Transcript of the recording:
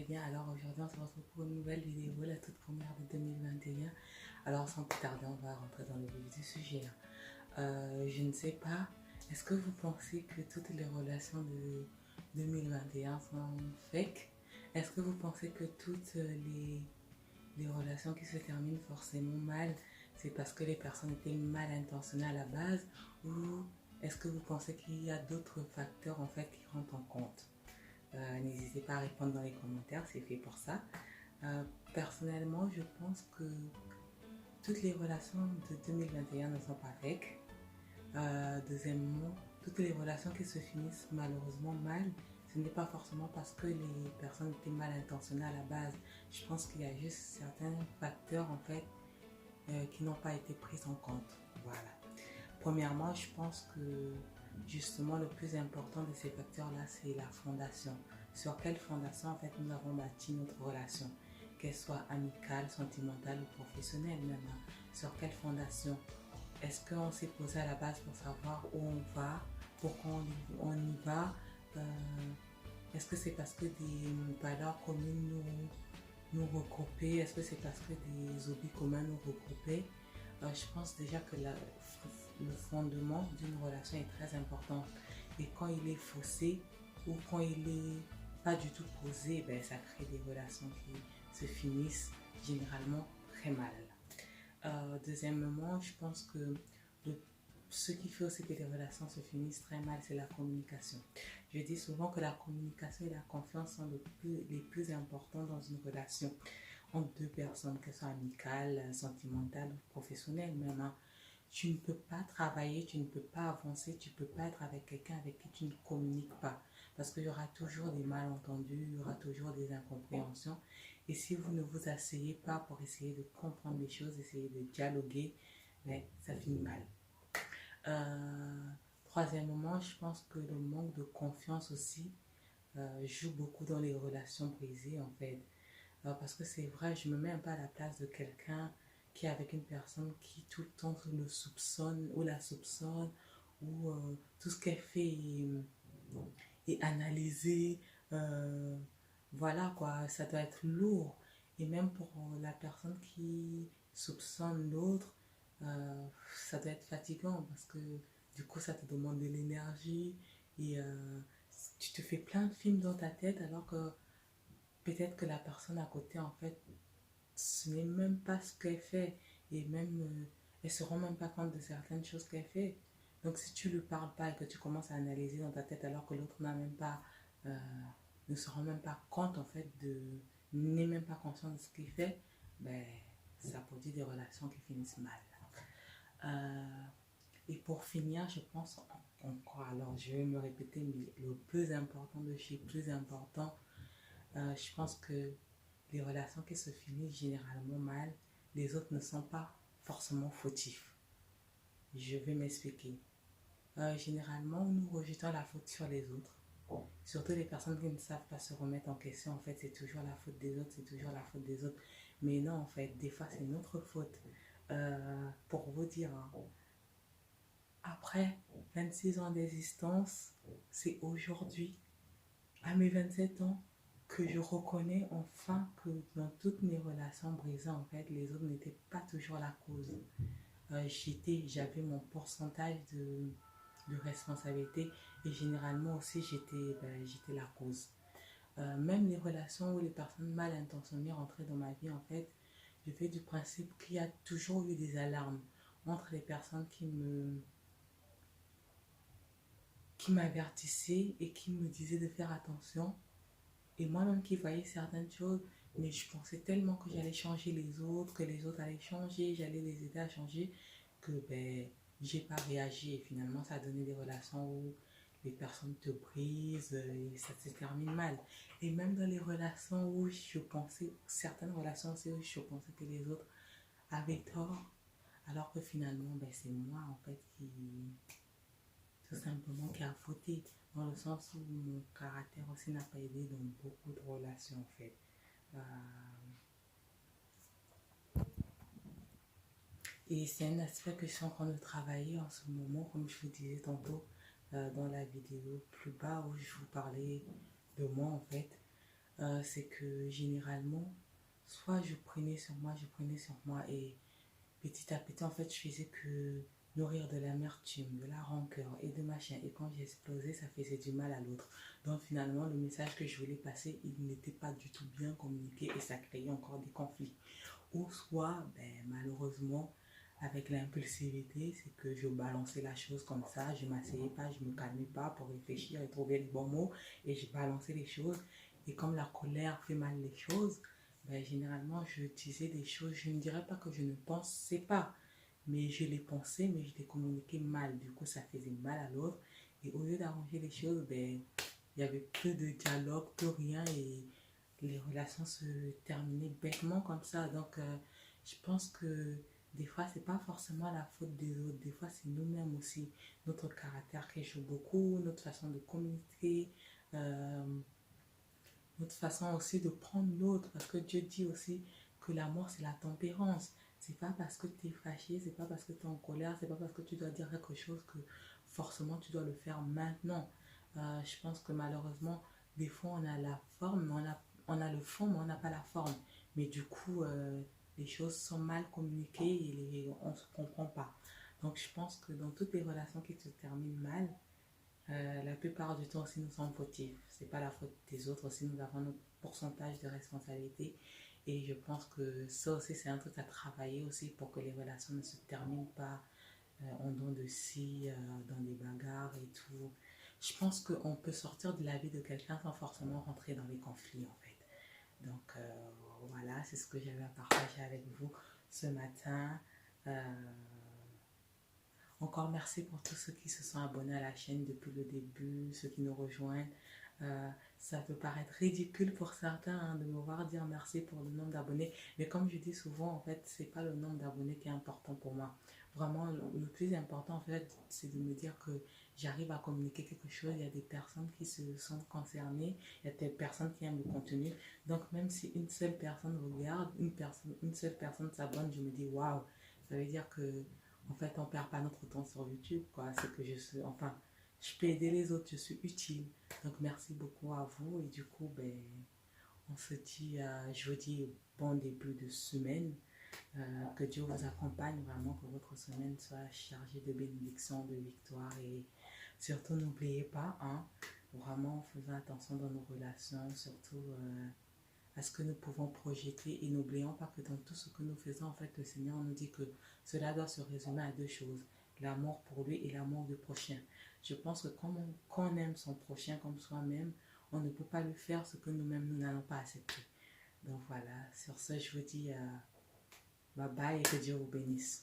bien. Alors aujourd'hui, on se retrouve pour une nouvelle vidéo, la toute première de 2021. Alors sans plus tarder, on va rentrer dans le vif du sujet. Je ne sais pas, est-ce que vous pensez que toutes les relations de 2021 sont fake? Est-ce que vous pensez que toutes les relations qui se terminent forcément mal, c'est parce que les personnes étaient mal intentionnées à la base? Ou est-ce que vous pensez qu'il y a d'autres facteurs en fait qui rentrent en compte? N'hésitez pas à répondre dans les commentaires, c'est fait pour ça. Personnellement, je pense que toutes les relations de 2021 ne sont pas fake. Deuxièmement, toutes les relations qui se finissent malheureusement mal, ce n'est pas forcément parce que les personnes étaient mal intentionnées à la base. Je pense qu'il y a juste certains facteurs en fait qui n'ont pas été pris en compte. Voilà. Premièrement, je pense que justement le plus important de ces facteurs-là, c'est la fondation. Sur quelle fondation en fait nous avons bâti notre relation, qu'elle soit amicale, sentimentale ou professionnelle même. Sur quelle fondation? Est-ce qu'on s'est posé à la base pour savoir où on va, pourquoi on y va? euh, Est-ce que c'est parce que des valeurs communes nous regroupaient? Est-ce que c'est parce que des hobbies communs nous regroupaient? Je pense déjà que le fondement d'une relation est très important. Et quand il est faussé ou quand il est pas du tout posé, ben, ça crée des relations qui se finissent généralement très mal. Deuxièmement, je pense que ce qui fait aussi que les relations se finissent très mal, c'est la communication. Je dis souvent que la communication et la confiance sont les plus importants dans une relation entre deux personnes, qu'elles soient amicales, sentimentales ou professionnelles même. Tu ne peux pas travailler, tu ne peux pas avancer, tu ne peux pas être avec quelqu'un avec qui tu ne communiques pas. Parce qu'il y aura toujours des malentendus, il y aura toujours des incompréhensions. Et si vous ne vous asseyez pas pour essayer de comprendre les choses, essayer de dialoguer, mais ça finit mal. Troisièmement, je pense que le manque de confiance aussi joue beaucoup dans les relations brisées en fait. Parce que c'est vrai, je me mets un peu à la place de quelqu'un qui est avec une personne qui tout le temps le soupçonne ou la soupçonne, ou tout ce qu'elle fait est analysé. Voilà quoi, ça doit être lourd. Et même pour la personne qui soupçonne l'autre, ça doit être fatigant parce que du coup ça te demande de l'énergie et tu te fais plein de films dans ta tête alors que peut-être que la personne à côté en fait ce n'est même pas ce qu'elle fait et même elle se rend même pas compte de certaines choses qu'elle fait. Donc si tu lui parles pas et que tu commences à analyser dans ta tête alors que l'autre n'a même pas ne se rend même pas compte en fait n'est même pas conscient de ce qu'il fait, ben ça produit des relations qui finissent mal. Et pour finir, je pense encore, alors je vais me répéter, mais le plus important de chez plus important, je pense que les relations qui se finissent généralement mal, les autres ne sont pas forcément fautifs. Je vais m'expliquer. Généralement, nous rejetons la faute sur les autres. Surtout les personnes qui ne savent pas se remettre en question, en fait, c'est toujours la faute des autres, c'est toujours la faute des autres. Mais non, en fait, des fois, c'est notre faute. Pour vous dire, hein, après 26 ans d'existence, c'est aujourd'hui, à mes 27 ans, que je reconnais enfin que dans toutes mes relations brisées, en fait, les autres n'étaient pas toujours la cause. J'avais mon pourcentage de responsabilité et généralement aussi j'étais la cause. Même les relations où les personnes mal intentionnées rentraient dans ma vie, en fait, je fais du principe qu'il y a toujours eu des alarmes entre les personnes qui m'avertissaient et qui me disaient de faire attention et moi-même qui voyais certaines choses, mais je pensais tellement que j'allais changer les autres, que les autres allaient changer, j'allais les aider à changer, que ben, j'ai pas réagi et finalement ça a donné des relations où les personnes te brisent et ça se termine mal. Et même dans les relations où je pensais, certaines relations aussi où je pensais que les autres avaient tort, alors que finalement ben, c'est moi en fait qui tout simplement qui a fauté, dans le sens où mon caractère aussi n'a pas aidé dans beaucoup de relations en fait. Euh, et c'est un aspect que je suis en train de travailler en ce moment, comme je vous disais tantôt dans la vidéo plus bas où je vous parlais de moi en fait. c'est que généralement, soit je prenais sur moi et petit à petit, en fait, je faisais que nourrir de l'amertume, de la rancœur et de machin. Et quand j'ai explosé, ça faisait du mal à l'autre. Donc finalement, le message que je voulais passer, il n'était pas du tout bien communiqué et ça créait encore des conflits. Ou soit, ben, malheureusement, avec l'impulsivité, c'est que je balançais la chose comme ça, je m'asseyais pas, je me calmais pas pour réfléchir et trouver les bons mots et je balançais les choses. Et comme la colère fait mal les choses, ben, généralement je disais des choses, je ne dirais pas que je ne pensais pas, mais je les pensais, mais je les communiquais mal. Du coup, ça faisait mal à l'autre. Et au lieu d'arranger les choses, ben, il y avait peu de dialogue, plus rien et les relations se terminaient bêtement comme ça. Donc, je pense que des fois, c'est pas forcément la faute des autres. Des fois, c'est nous-mêmes aussi, notre caractère qui joue beaucoup, notre façon de communiquer, euh, notre façon aussi de prendre l'autre. Parce que Dieu dit aussi que l'amour, c'est la tempérance. C'est pas parce que tu es fâché, c'est pas parce que tu es en colère, c'est pas parce que tu dois dire quelque chose que forcément tu dois le faire maintenant. Je pense que malheureusement, des fois on a la forme, mais on a le fond, mais on n'a pas la forme. Mais du coup, les choses sont mal communiquées et on ne se comprend pas. Donc je pense que dans toutes les relations qui se terminent mal, la plupart du temps aussi nous sommes fautifs. C'est pas la faute des autres, aussi nous avons notre pourcentage de responsabilité. Et je pense que ça aussi c'est un truc à travailler aussi pour que les relations ne se terminent pas en dents de scie, dans des bagarres et tout. Je pense qu'on peut sortir de la vie de quelqu'un sans forcément rentrer dans les conflits en fait. Donc voilà, c'est ce que j'avais à partager avec vous ce matin. Euh, Encore merci pour tous ceux qui se sont abonnés à la chaîne depuis le début, ceux qui nous rejoignent. Ça peut paraître ridicule pour certains hein, de me voir dire merci pour le nombre d'abonnés, mais comme je dis souvent, en fait, c'est pas le nombre d'abonnés qui est important pour moi. Vraiment, le plus important, en fait, c'est de me dire que j'arrive à communiquer quelque chose. Il y a des personnes qui se sentent concernées, il y a des personnes qui aiment le contenu. Donc, même si une seule personne regarde, une seule personne s'abonne, je me dis waouh, ça veut dire que en fait, on perd pas notre temps sur YouTube, quoi. C'est que je suis, enfin, je peux aider les autres, je suis utile. Donc, merci beaucoup à vous. Et du coup, ben, on se dit, je vous dis bon début de semaine. Que Dieu vous accompagne vraiment, que votre semaine soit chargée de bénédictions, de victoires. Et surtout, n'oubliez pas, hein, vraiment, faisons attention dans nos relations, surtout à ce que nous pouvons projeter et n'oublions pas que dans tout ce que nous faisons, en fait, le Seigneur nous dit que cela doit se résumer à deux choses, l'amour pour lui et l'amour du prochain. Je pense que quand on aime son prochain comme soi-même, on ne peut pas lui faire ce que nous-mêmes nous n'allons pas accepter. Donc voilà, sur ce, je vous dis bye bye et que Dieu vous bénisse.